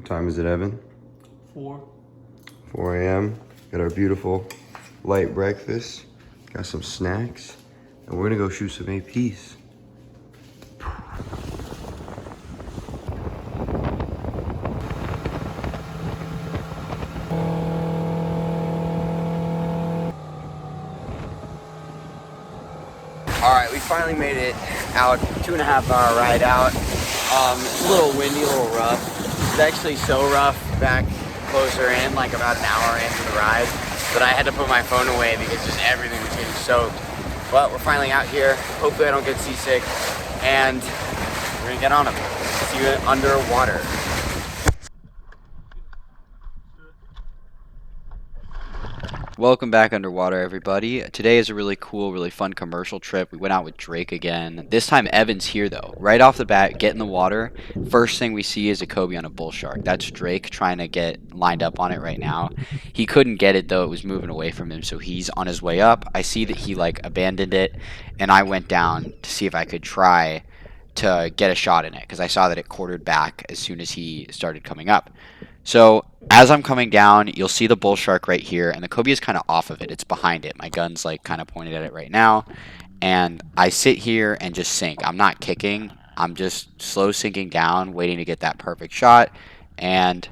Time is it, Evan? 4. 4 a.m. Got our beautiful light breakfast. Got some snacks. And we're gonna go shoot some APs. Alright, we finally made it out. 2.5 hour ride out. It's a little windy, a little rough. It's actually so rough back closer in, like about an hour into the ride, that I had to put my phone away because just everything was getting soaked. But we're finally out here. Hopefully I don't get seasick. And we're gonna get on them. See you underwater. Welcome back underwater, everybody. Today is a really cool, really fun commercial trip. We went out with Drake again. This time Evan's here though. Right off the bat, get in the water. First thing we see is a Cobia on a bull shark. That's Drake trying to get lined up on it right now. He couldn't get it though, it was moving away from him, so he's on his way up. I see that he abandoned it, and I went down to see if I could try to get a shot in it, because I saw that it quartered back as soon as he started coming up. So as I'm coming down, you'll see the bull shark right here, and the Cobia is kind of off of it. It's behind it. My gun's kind of pointed at it right now, and I sit here and just sink. I'm not kicking. I'm just slow sinking down, waiting to get that perfect shot. And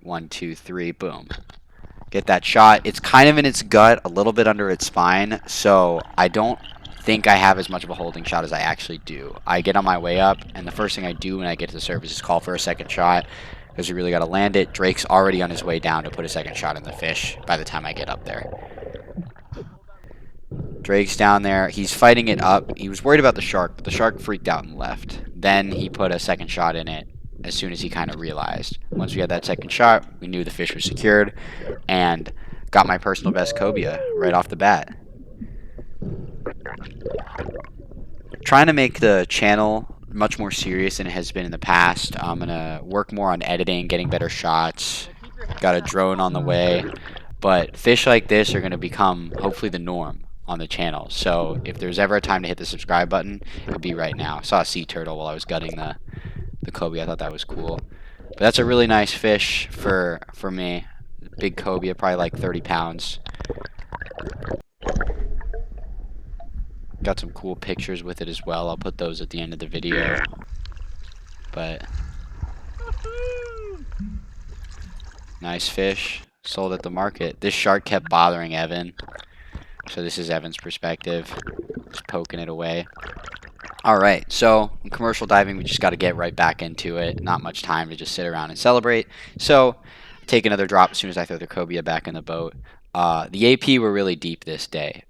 1, 2, 3, boom. Get that shot. It's kind of in its gut, a little bit under its spine, so I don't think I have as much of a holding shot as I actually do. I get on my way up, and the first thing I do when I get to the surface is call for a second shot, because we really got to land it. Drake's already on his way down to put a second shot in the fish by the time I get up there. Drake's down there. He's fighting it up. He was worried about the shark, but the shark freaked out and left. Then he put a second shot in it as soon as he kind of realized. Once we had that second shot, we knew the fish was secured, and got my personal best Cobia right off the bat. Trying to make the channel much more serious than it has been in the past. I'm gonna work more on editing, getting better shots. Got a drone on the way, but fish like this are gonna become hopefully the norm on the channel. So if there's ever a time to hit the subscribe button, it would be right now. I saw a sea turtle while I was gutting the Cobia. I thought that was cool. But that's a really nice fish for me. Big Cobia, probably like 30 pounds. Got some cool pictures with it as well. I'll put those at the end of the video. But nice fish, sold at the market. This shark kept bothering Evan, so this is Evan's perspective, just poking it away. Alright, so in commercial diving, we just got to get right back into it. Not much time to just sit around and celebrate. So take another drop as soon as I throw the Cobia back in the boat. The AP were really deep this day.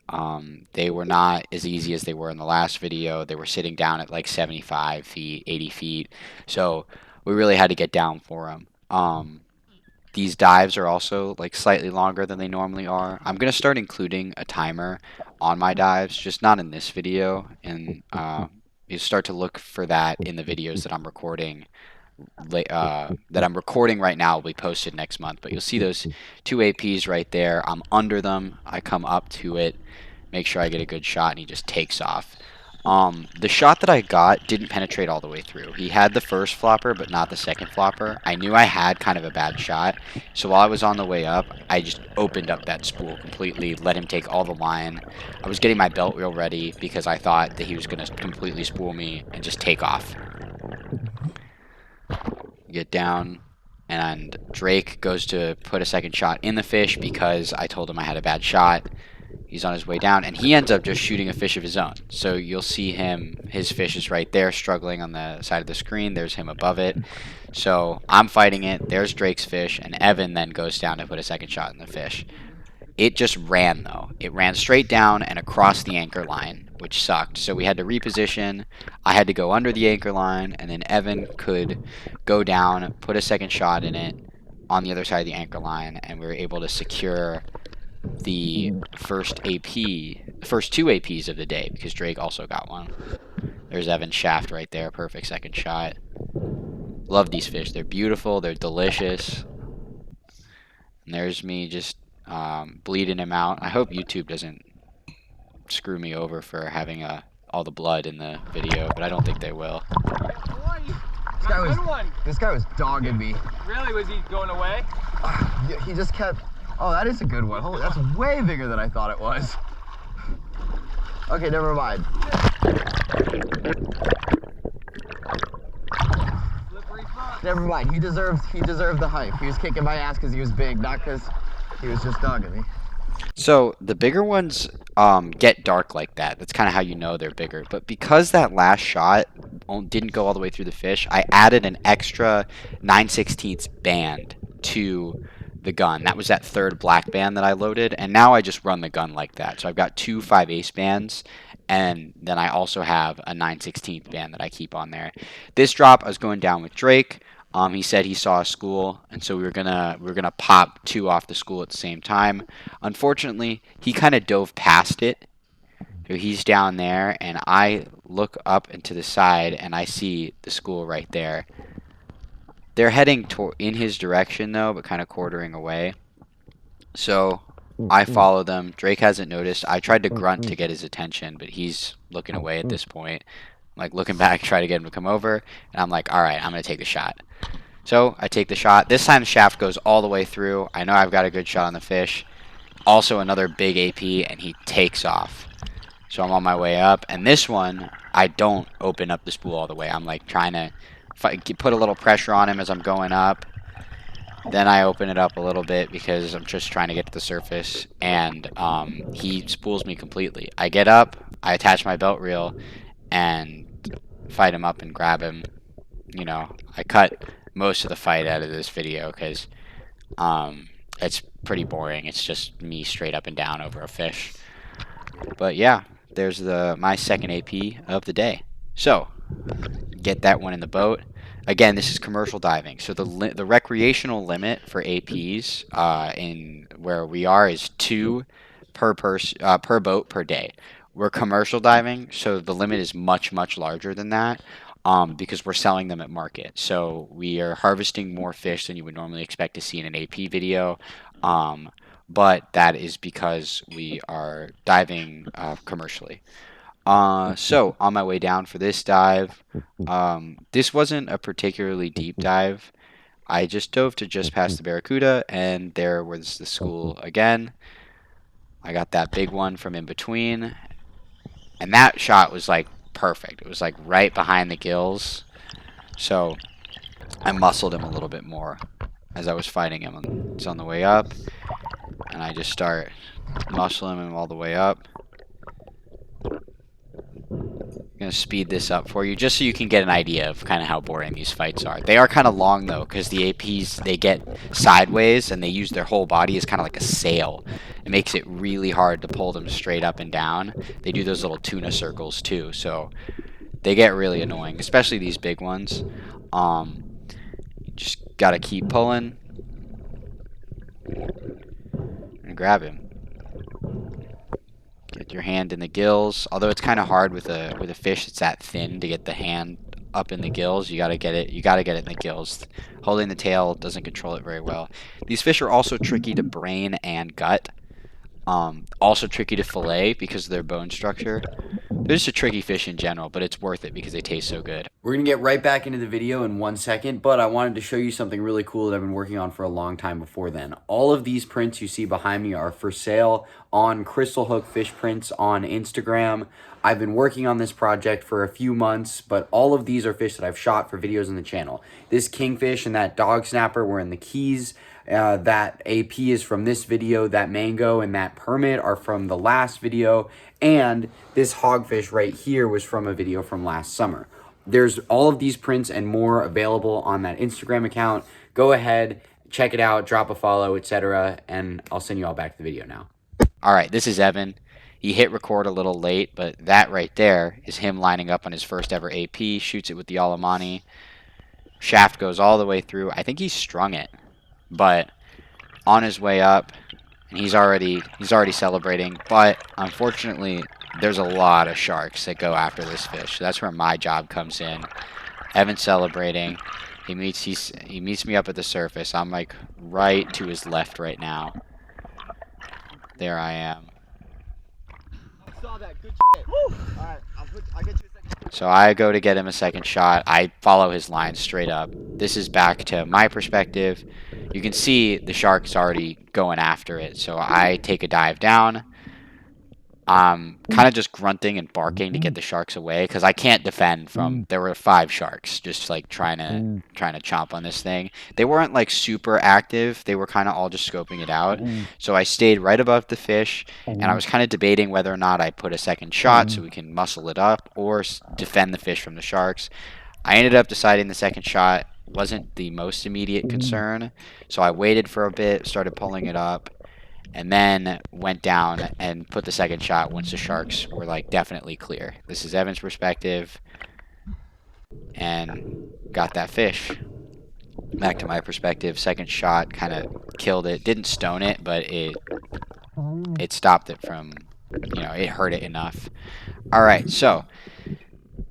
They were not as easy as they were in the last video. They were sitting down at like 75 feet, 80 feet. So we really had to get down for them. These dives are also like slightly longer than they normally are. I'm going to start including a timer on my dives, just not in this video. And you start to look for that in the videos that I'm recording. Right now will be posted next month, but you'll see those 2 APs right there. I'm under them. I come up to it, make sure I get a good shot, and he just takes off. The shot that I got didn't penetrate all the way through. He had the first flopper, but not the second flopper. I knew I had kind of a bad shot, so while I was on the way up, I just opened up that spool completely, let him take all the line. I was getting my belt reel ready because I thought that he was going to completely spool me and just take off. Get down, and Drake goes to put a second shot in the fish because I told him I had a bad shot. He's on his way down, and he ends up just shooting a fish of his own. So you'll see his fish is right there struggling on the side of the screen. There's him above it. So I'm fighting it. There's Drake's fish, and Evan then goes down to put a second shot in the fish. It just ran, though. It ran straight down and across the anchor line, which sucked. So we had to reposition. I had to go under the anchor line, and then Evan could go down, put a second shot in it on the other side of the anchor line, and we were able to secure the first 2 APs of the day, because Drake also got one. There's Evan's shaft right there. Perfect second shot. Love these fish. They're beautiful. They're delicious. And there's me just bleeding him out. I hope YouTube doesn't screw me over for having all the blood in the video, but I don't think they will. This guy was dogging me. Really? Was he going away? He just kept. Oh, that is a good one. Holy, that's way bigger than I thought it was. Okay, never mind. Never mind. He deserved the hype. He was kicking my ass because he was big, not because he was just dogging me. So the bigger ones get dark like that. That's kind of how you know they're bigger. But because that last shot didn't go all the way through the fish, I added an extra 9/16 band to the gun. That was that third black band that I loaded, and now I just run the gun like that. So I've got two 5/8 bands, and then I also have a 9/16 band that I keep on there. This drop, I was going down with Drake. He said he saw a school, and so we were gonna pop two off the school at the same time. Unfortunately, he kind of dove past it. So he's down there, and I look up and to the side, and I see the school right there. They're heading in his direction, though, but kind of quartering away. So I follow them. Drake hasn't noticed. I tried to grunt to get his attention, but he's looking away at this point. I'm like looking back, try to get him to come over, and I'm like, all right, I'm going to take the shot. So I take the shot. This time the shaft goes all the way through. I know I've got a good shot on the fish. Also another big AP, and he takes off. So I'm on my way up, and this one, I don't open up the spool all the way. I'm like trying to put a little pressure on him as I'm going up. Then I open it up a little bit because I'm just trying to get to the surface, and he spools me completely. I get up, I attach my belt reel, and fight him up and grab him. You know, I cut most of the fight out of this video because it's pretty boring. It's just me straight up and down over a fish. But yeah, there's my second AP of the day. So get that one in the boat. Again, this is commercial diving, so the recreational limit for APs in where we are is 2 per boat per day. We're commercial diving, so the limit is much larger than that. Because we're selling them at market. So we are harvesting more fish than you would normally expect to see in an AP video. But that is because we are diving commercially. So on my way down for this dive, this wasn't a particularly deep dive. I just dove to just past the Barracuda, and there was the school again. I got that big one from in between, and that shot was like perfect. It was like right behind the gills. So I muscled him a little bit more as I was fighting him. It's on the way up, and I just start muscling him all the way up. I'm going to speed this up for you just so you can get an idea of kind of how boring these fights are. They are kind of long though, because the APs, they get sideways and they use their whole body as kind of like a sail. It makes it really hard to pull them straight up and down. They do those little tuna circles too, so they get really annoying, especially these big ones. Just got to keep pulling and grab him. Get your hand in the gills. Although it's kind of hard with a fish that's that thin to get the hand up in the gills. You gotta get it in the gills. Holding the tail doesn't control it very well. These fish are also tricky to brain and gut. Also tricky to fillet because of their bone structure. They're just a tricky fish in general, but it's worth it because they taste so good. We're going to get right back into the video in 1 second, but I wanted to show you something really cool that I've been working on for a long time before then. All of these prints you see behind me are for sale on Crystal Hook Fish Prints on Instagram. I've been working on this project for a few months, but all of these are fish that I've shot for videos on the channel. This kingfish and that dog snapper were in the Keys. That AP is from this video, that mango and that permit are from the last video, and this hogfish right here was from a video from last summer. There's all of these prints and more available on that Instagram account. Go ahead, check it out, drop a follow, etc., and I'll send you all back to the video now. Alright, this is Evan. He hit record a little late, but that right there is him lining up on his first ever AP, shoots it with the Almaco. Shaft goes all the way through. I think he strung it. But on his way up, and he's already celebrating, but unfortunately there's a lot of sharks that go after this fish. So that's where my job comes in. Evan's celebrating. He meets me up at the surface. I'm like right to his left right now. There I am. I saw that. Good shit. All right, I'll get you a second. So I go to get him a second shot. I follow his line straight up. This is back to my perspective. You can see the shark's already going after it. So I take a dive down. I'm kind of just grunting and barking to get the sharks away because I can't defend from. There were 5 sharks just like trying to chomp on this thing. They weren't like super active. They were kind of all just scoping it out. So I stayed right above the fish, and I was kind of debating whether or not I put a second shot so we can muscle it up or defend the fish from the sharks. I ended up deciding the second shot wasn't the most immediate concern, so I waited for a bit, started pulling it up, and then went down and put the second shot once the sharks were like definitely clear. This is Evan's perspective, and got that fish. Back to my perspective, second shot kind of killed it. Didn't stone it, but it stopped it from, it hurt it enough. All right, so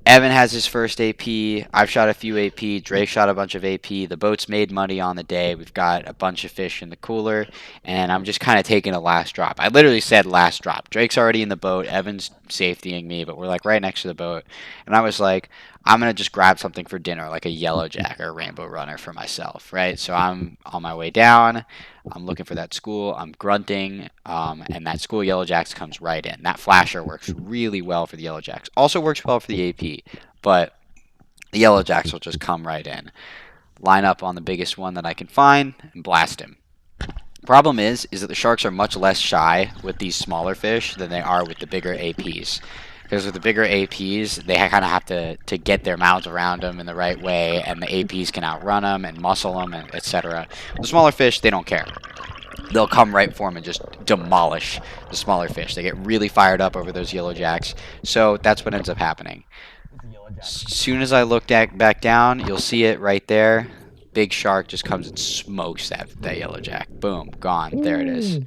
Evan has his first AP. I've shot a few AP. Drake shot a bunch of AP. The boat's made money on the day. We've got a bunch of fish in the cooler, and I'm just kind of taking a last drop. I literally said last drop. Drake's already in the boat. Evan's safetying me, but we're like right next to the boat. And I was like, I'm going to just grab something for dinner, like a yellow jack or a rainbow runner for myself, right? So I'm on my way down. I'm looking for that school. I'm grunting, and that school yellow jacks comes right in. That flasher works really well for the yellow jacks. Also works well for the AP, but the yellow jacks will just come right in. Line up on the biggest one that I can find and blast him. Problem is that the sharks are much less shy with these smaller fish than they are with the bigger APs. Because with the bigger APs, they kind of have to get their mouths around them in the right way, and the APs can outrun them and muscle them, and etc. The smaller fish, they don't care. They'll come right for them and just demolish the smaller fish. They get really fired up over those yellow jacks. So that's what ends up happening. As soon as I look back down, you'll see it right there. Big shark just comes and smokes that yellow jack. Boom, gone. There it is.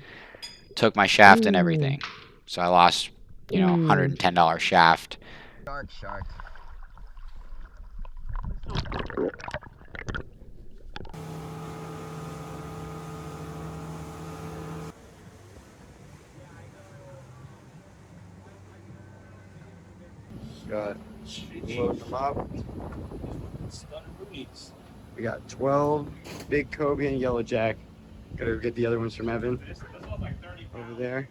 Took my shaft and everything. So I lost, $110 shaft. Shark. Got load them up. We got 12 big Cobia and yellow jack. Gotta get the other ones from Evan over there.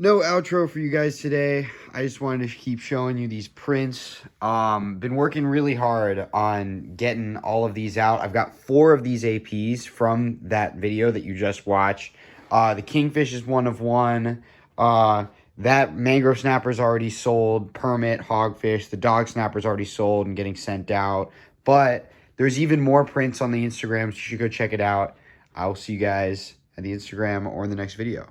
No outro for you guys today. I just wanted to keep showing you these prints. Been working really hard on getting all of these out. I've got 4 of these APs from that video that you just watched. The kingfish is one of one. That mangrove snapper's already sold. Permit, hogfish. The dog snapper's already sold and getting sent out. But there's even more prints on the Instagram, so you should go check it out. I will see you guys at the Instagram or in the next video.